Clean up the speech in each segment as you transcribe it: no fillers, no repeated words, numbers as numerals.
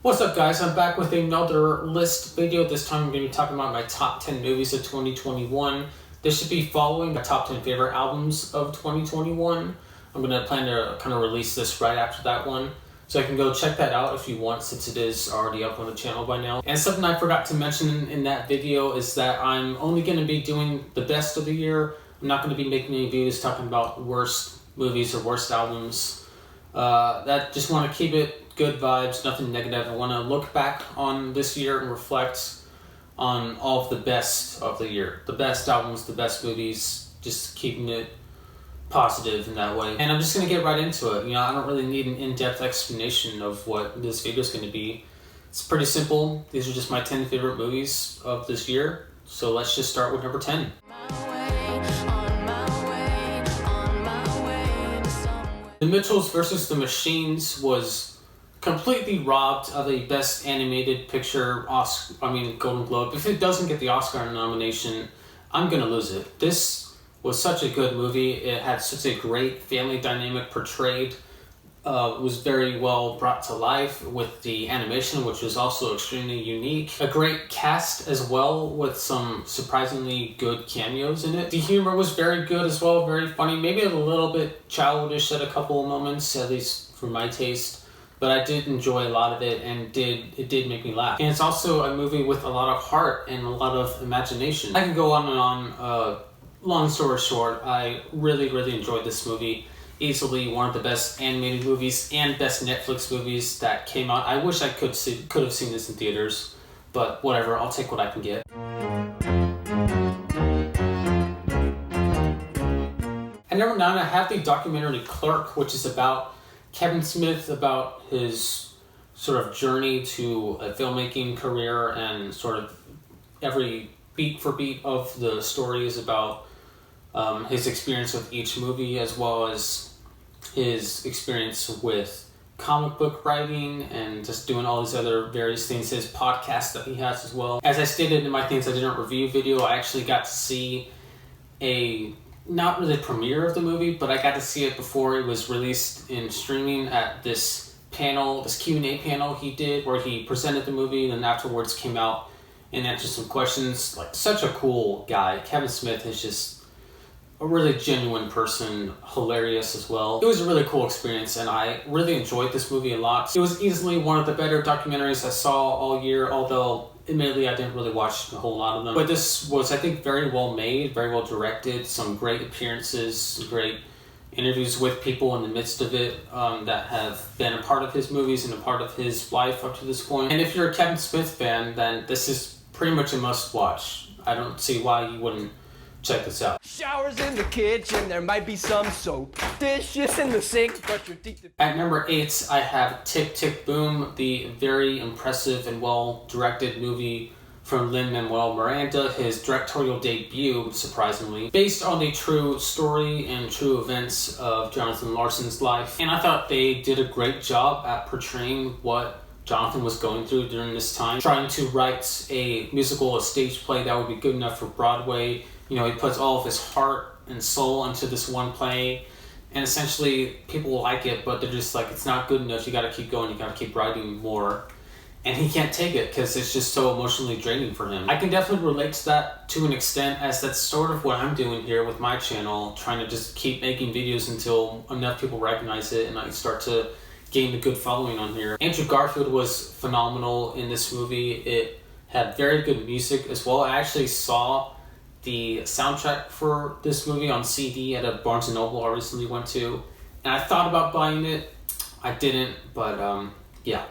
What's up, guys? I'm back with another list video. This time I'm going to be talking about my top 10 movies of 2021. This should be following my top 10 favorite albums of 2021. I'm going to plan to kind of release this right after that one, so I can go check that out if you want, since it is already up on the channel by now. And something I forgot to mention in that video is that I'm only going to be doing the best of the year. I'm not going to be making any videos talking about worst movies or worst albums. That just want to keep it good vibes, nothing negative. I want to look back on this year and reflect on all of the best of the year. The best albums, the best movies, just keeping it positive in that way. And I'm just going to get right into it. I don't really need an in-depth explanation of what this video is going to be. It's pretty simple. These are just my 10 favorite movies of this year. So let's just start with number 10. The Mitchells vs. the Machines was completely robbed of a Best Animated Picture Golden Globe. If it doesn't get the Oscar nomination, I'm gonna lose it. This was such a good movie. It had such a great family dynamic portrayed. It was very well brought to life with the animation, which was also extremely unique. A great cast as well, with some surprisingly good cameos in it. The humor was very good as well, very funny, maybe a little bit childish at a couple of moments, at least for my taste. But I did enjoy a lot of it, and it did make me laugh. And it's also a movie with a lot of heart and a lot of imagination. I can go on and on. Long story short, I really enjoyed this movie. Easily one of the best animated movies and best Netflix movies that came out. I wish I could have seen this in theaters, but whatever, I'll take what I can get. At number 9, I have the documentary Clerk, which is about Kevin Smith, about his sort of journey to a filmmaking career, and sort of every beat for beat of the story is about his experience with each movie, as well as his experience with comic book writing and just doing all these other various things. His podcast that he has as well. As I stated in my Things I Didn't Review video, I actually got to see a not really premiere of the movie, but I got to see it before it was released in streaming at this panel, this Q&A panel he did, where he presented the movie and then afterwards came out and answered some questions. Like, such a cool guy. Kevin Smith is just a really genuine person, hilarious as well. It was a really cool experience, and I really enjoyed this movie a lot. It was easily one of the better documentaries I saw all year, although admittedly I didn't really watch a whole lot of them. But this was, I think, very well made, very well directed, some great appearances, great interviews with people in the midst of it that have been a part of his movies and a part of his life up to this point. And if you're a Kevin Smith fan, then this is pretty much a must watch. I don't see why you wouldn't check this out. Showers in the kitchen, there might be some soap. Dishes in the sink, brush your teeth. At number 8, I have Tick, Tick, Boom, the very impressive and well-directed movie from Lin-Manuel Miranda, his directorial debut, surprisingly, based on the true story and true events of Jonathan Larson's life. And I thought they did a great job at portraying what Jonathan was going through during this time, trying to write a musical, a stage play that would be good enough for Broadway. He puts all of his heart and soul into this one play, and essentially people like it, but they're just like, it's not good enough, you gotta keep going, you gotta keep writing more. And he can't take it because it's just so emotionally draining for him. I can definitely relate to that to an extent, as that's sort of what I'm doing here with my channel, trying to just keep making videos until enough people recognize it and I start to gain a good following on here. Andrew Garfield was phenomenal in this movie. It had very good music as well. I actually saw the soundtrack for this movie on CD at a Barnes & Noble I recently went to, and I thought about buying it. I didn't, but yeah.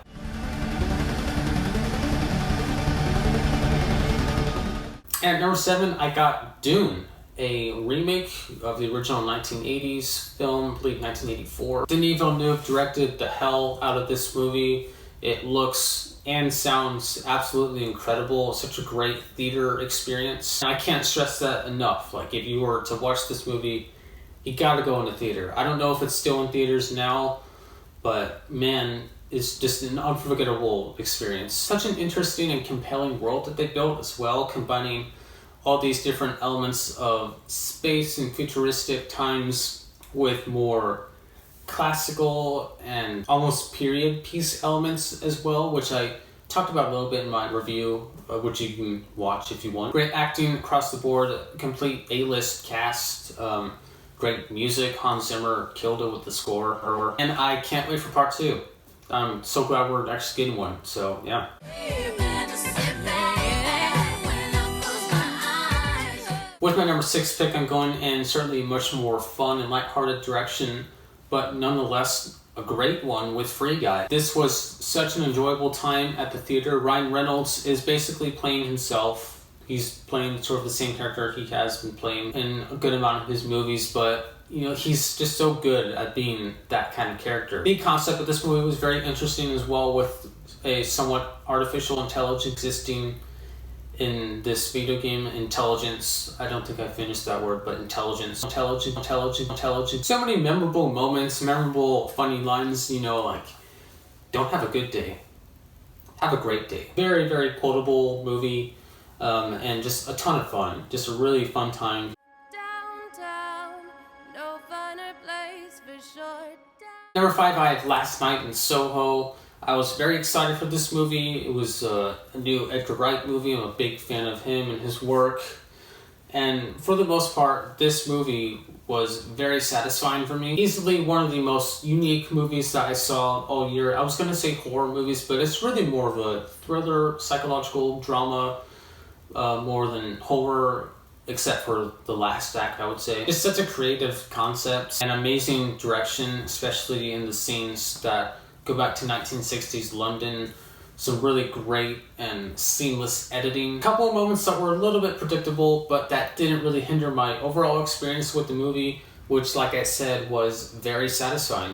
At number 7, I got Dune, a remake of the original 1980s film, I believe 1984. Denis Villeneuve directed the hell out of this movie. It looks and sounds absolutely incredible. Such a great theater experience. And I can't stress that enough. Like, if you were to watch this movie, you gotta go in the theater. I don't know if it's still in theaters now, but man, it's just an unforgettable experience. Such an interesting and compelling world that they built as well, combining all these different elements of space and futuristic times with more classical and almost period piece elements as well, which I talked about a little bit in my review, which you can watch if you want. Great acting across the board, complete A-list cast, great music. Hans Zimmer killed it with the score, and I can't wait for part 2. I'm so glad we're actually getting one, so yeah. With my number 6 pick, I'm going in certainly much more fun and lighthearted direction, but nonetheless a great one with Free Guy. This was such an enjoyable time at the theater. Ryan Reynolds is basically playing himself. He's playing sort of the same character he has been playing in a good amount of his movies, but you know, he's just so good at being that kind of character. The concept of this movie was very interesting as well, with a somewhat artificial intelligence existing in this video game. Intelligence, I don't think I finished that word, but intelligence. So many memorable moments, memorable funny lines, you know, like, don't have a good day, have a great day. Very, very quotable movie, and just a ton of fun. Just a really fun time. Downtown, no funner place for sure. Number 5, I have Last Night in Soho. I was very excited for this movie. It was a new Edgar Wright movie. I'm a big fan of him and his work. And for the most part, this movie was very satisfying for me. Easily one of the most unique movies that I saw all year. I was going to say horror movies, but it's really more of a thriller, psychological drama, more than horror, except for the last act, I would say. It's such a creative concept and amazing direction, especially in the scenes that go back to 1960s London. Some really great and seamless editing. A couple of moments that were a little bit predictable, but that didn't really hinder my overall experience with the movie, which, like I said, was very satisfying.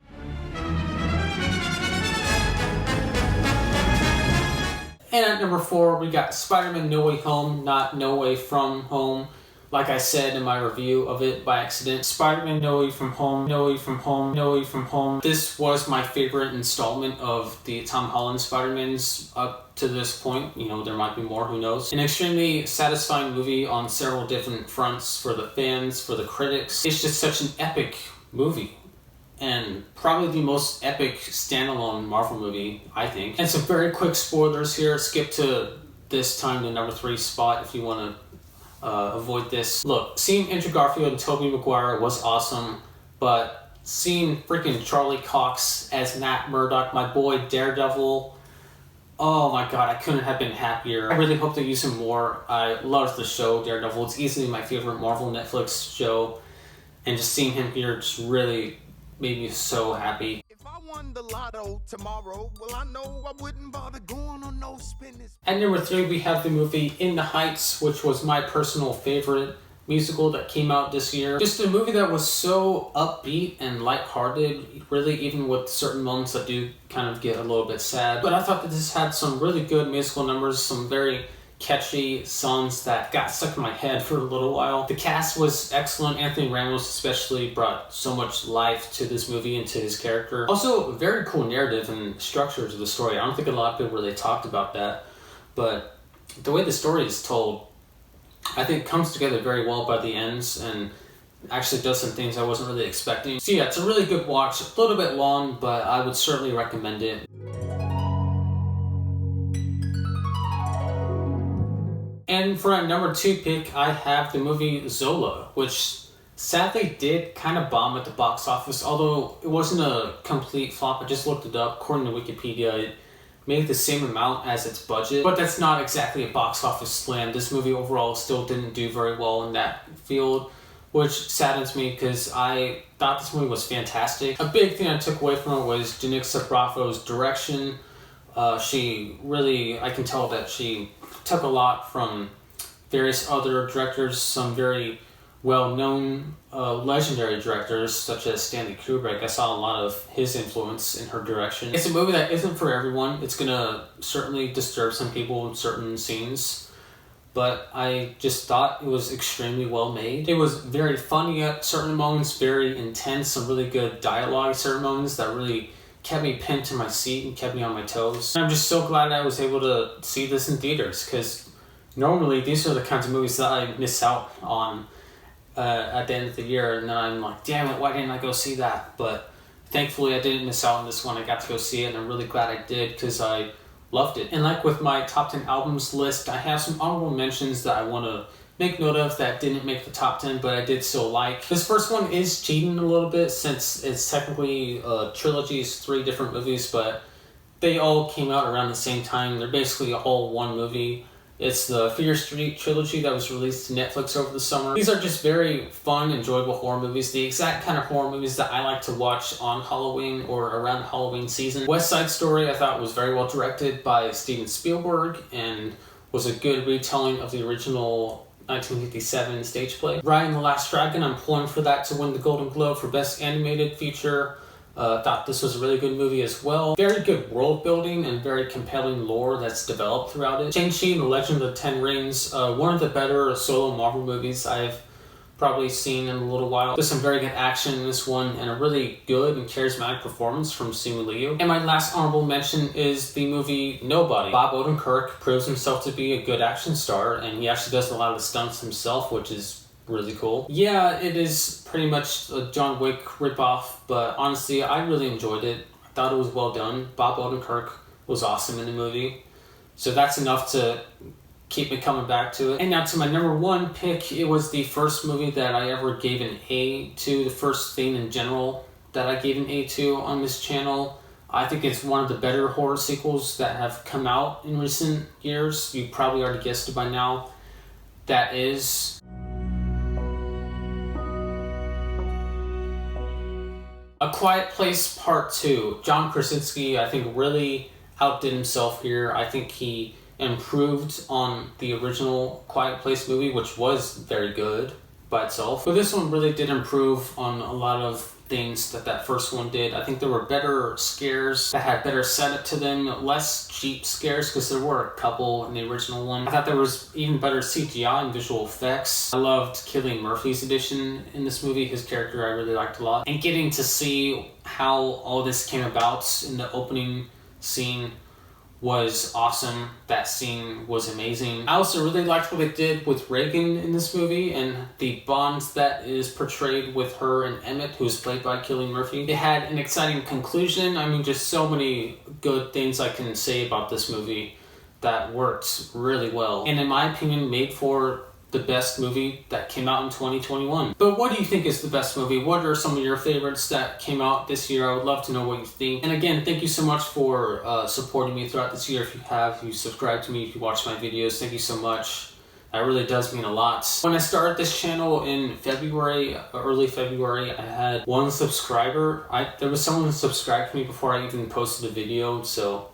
And at number 4, we got Spider-Man No Way Home, not No Way From Home. Like I said in my review of it by accident, Spider-Man No Way From Home, No Way From Home, No Way From Home. This was my favorite installment of the Tom Holland Spider-Mans up to this point. You know, there might be more, who knows. An extremely satisfying movie on several different fronts for the fans, for the critics. It's just such an epic movie, and probably the most epic standalone Marvel movie, I think. And some very quick spoilers here. Skip to this time, the number 3 spot, if you want to avoid this. Look, seeing Andrew Garfield and Tobey Maguire was awesome, but seeing freaking Charlie Cox as Matt Murdock, my boy Daredevil, oh my god, I couldn't have been happier. I really hope they use him more. I love the show Daredevil. It's easily my favorite Marvel Netflix show, and just seeing him here just really made me so happy. If I won the lotto tomorrow, well, I know I wouldn't bother going on no spinning. At number 3, we have the movie In the Heights, which was my personal favorite musical that came out this year. Just a movie that was so upbeat and lighthearted, really, even with certain moments that do kind of get a little bit sad. But I thought that this had some really good musical numbers, some very catchy songs that got stuck in my head for a little while. The cast was excellent. Anthony Ramos especially brought so much life to this movie and to his character. Also, very cool narrative and structure to the story. I don't think a lot of people really talked about that, but the way the story is told, I think, comes together very well by the ends, and actually does some things I wasn't really expecting. So yeah, it's a really good watch. A little bit long, but I would certainly recommend it. And for a number 2 pick, I have the movie Zola, which sadly did kind of bomb at the box office, although it wasn't a complete flop. I just looked it up. According to Wikipedia, it made the same amount as its budget, but that's not exactly a box office slam. This movie overall still didn't do very well in that field, which saddens me because I thought this movie was fantastic. A big thing I took away from it was Janicza Bravo's direction. She really, I can tell that she took a lot from various other directors, some very well-known legendary directors such as Stanley Kubrick. I saw a lot of his influence in her direction. It's a movie that isn't for everyone. It's gonna certainly disturb some people in certain scenes, but I just thought it was extremely well made. It was very funny at certain moments, very intense, some really good dialogue at certain moments that really kept me pinned to my seat and kept me on my toes. And I'm just so glad I was able to see this in theaters, because normally these are the kinds of movies that I miss out on at the end of the year, and then I'm like, damn it, why didn't I go see that? But thankfully I didn't miss out on this one. I got to go see it, and I'm really glad I did because I loved it. And like with my top 10 albums list, I have some honorable mentions that I want to make note of that didn't make the top 10, but I did still like. This first one is cheating a little bit since it's technically a trilogy, it's 3 different movies, but they all came out around the same time. They're basically all one movie. It's the Fear Street trilogy that was released to Netflix over the summer. These are just very fun, enjoyable horror movies. The exact kind of horror movies that I like to watch on Halloween or around the Halloween season. West Side Story I thought was very well directed by Steven Spielberg and was a good retelling of the original 1957 stage play. Raya and the Last Dragon, I'm pulling for that to win the Golden Globe for Best Animated Feature. Thought this was a really good movie as well. Very good world building and very compelling lore that's developed throughout it. Shang-Chi and the Legend of the Ten Rings, one of the better solo Marvel movies I've probably seen in a little while. There's some very good action in this one and a really good and charismatic performance from Simu Liu. And my last honorable mention is the movie Nobody. Bob Odenkirk proves himself to be a good action star, and he actually does a lot of the stunts himself, which is really cool. Yeah, it is pretty much a John Wick ripoff, but honestly, I really enjoyed it. I thought it was well done. Bob Odenkirk was awesome in the movie, so that's enough to keep me coming back to it. And now to my number 1 pick, it was the first movie that I ever gave an A to, the first thing in general that I gave an A to on this channel. I think it's one of the better horror sequels that have come out in recent years. You probably already guessed it by now. That is A Quiet Place Part 2. John Krasinski, I think, really outdid himself here. I think he improved on the original Quiet Place movie, which was very good by itself. But this one really did improve on a lot of things that first one did. I think there were better scares that had better setup to them, less cheap scares, because there were a couple in the original one. I thought there was even better CGI and visual effects. I loved Cillian Murphy's addition in this movie. His character I really liked a lot. And getting to see how all this came about in the opening scene was awesome. That scene was amazing. I also really liked what they did with Reagan in this movie and the bond that is portrayed with her and Emmett, who's played by Cillian Murphy. It had an exciting conclusion. I mean, just so many good things I can say about this movie that worked really well. And in my opinion, made for the best movie that came out in 2021. But what do you think is the best movie? What are some of your favorites that came out this year? I would love to know what you think. And again, thank you so much for supporting me throughout this year. If you have, you subscribe to me, if you watch my videos, thank you so much. That really does mean a lot. When I started this channel in February, early February, I had 1 subscriber. There was someone who subscribed to me before I even posted a video, so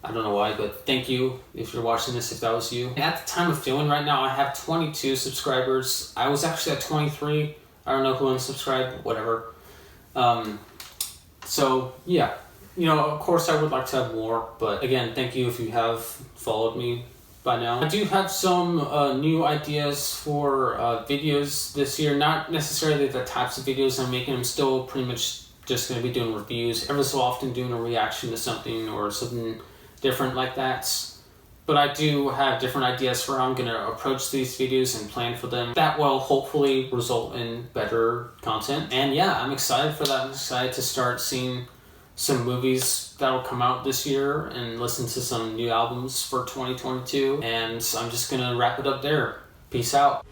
I don't know why, but thank you if you're watching this, if that was you. And at the time of filming right now, I have 22 subscribers. I was actually at 23. I don't know who unsubscribed, whatever. So, yeah. You know, of course I would like to have more, but again, thank you if you have followed me by now. I do have some new ideas for videos this year. Not necessarily the types of videos I'm making. I'm still pretty much just going to be doing reviews. Every so often doing a reaction to something or something different like that. But I do have different ideas for how I'm going to approach these videos and plan for them. That will hopefully result in better content. And yeah, I'm excited for that. I'm excited to start seeing some movies that will come out this year and listen to some new albums for 2022. And I'm just going to wrap it up there. Peace out.